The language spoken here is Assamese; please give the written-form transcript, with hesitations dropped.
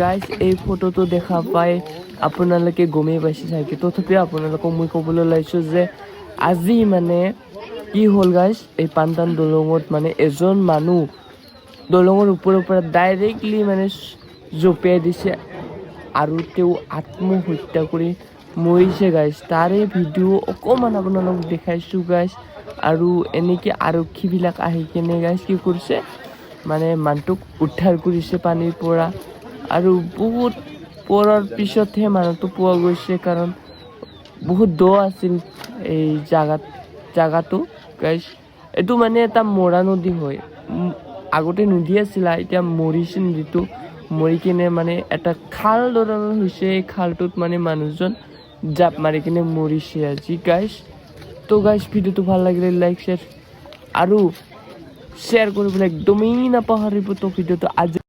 গাইজ এই ফটোটো দেখা পাই আপোনালোকে গমেই পাইছে চাগে, তথাপিও আপোনালোকক মই ক'বলৈ ওলাইছোঁ যে আজি মানে কি হ'ল গাইজ, এই পানটান দলঙত মানে এজন মানুহ দলঙৰ ওপৰৰ পৰা ডাইৰেক্টলি মানে জঁপিয়াই দিছে আৰু তেওঁ আত্মহত্যা কৰি মৰিছে গাইজ। তাৰে ভিডিঅ' অকণমান আপোনালোকক দেখাইছোঁ গাইজ। আৰু এনেকৈ আৰক্ষীবিলাক আহি কেনে গাইজ কি কৰিছে মানে মানুহটোক উদ্ধাৰ কৰিছে পানীৰ পৰা। আৰু বহুত পৰাৰ পিছতহে মানুহটো পোৱা গৈছে, কাৰণ বহুত দ আছিল এই জাগাটো গাইজ। এইটো মানে এটা মৰা নদী হয়, আগতে নদী আছিলে, এতিয়া মৰিছে নদীটো, মৰি কিনে মানে এটা খাল ধৰণৰ হৈছে। এই খালটোত মানে মানুহজন জাপ মাৰি কিনে মৰিছে আজি গাইজ। তো গাইজ ভিডিঅ'টো ভাল লাগিলে লাইক শ্বেয়াৰ আৰু শ্বেয়াৰ কৰিবলৈ একদমেই নাপাহৰিব। তো ভিডিঅ'টো আজি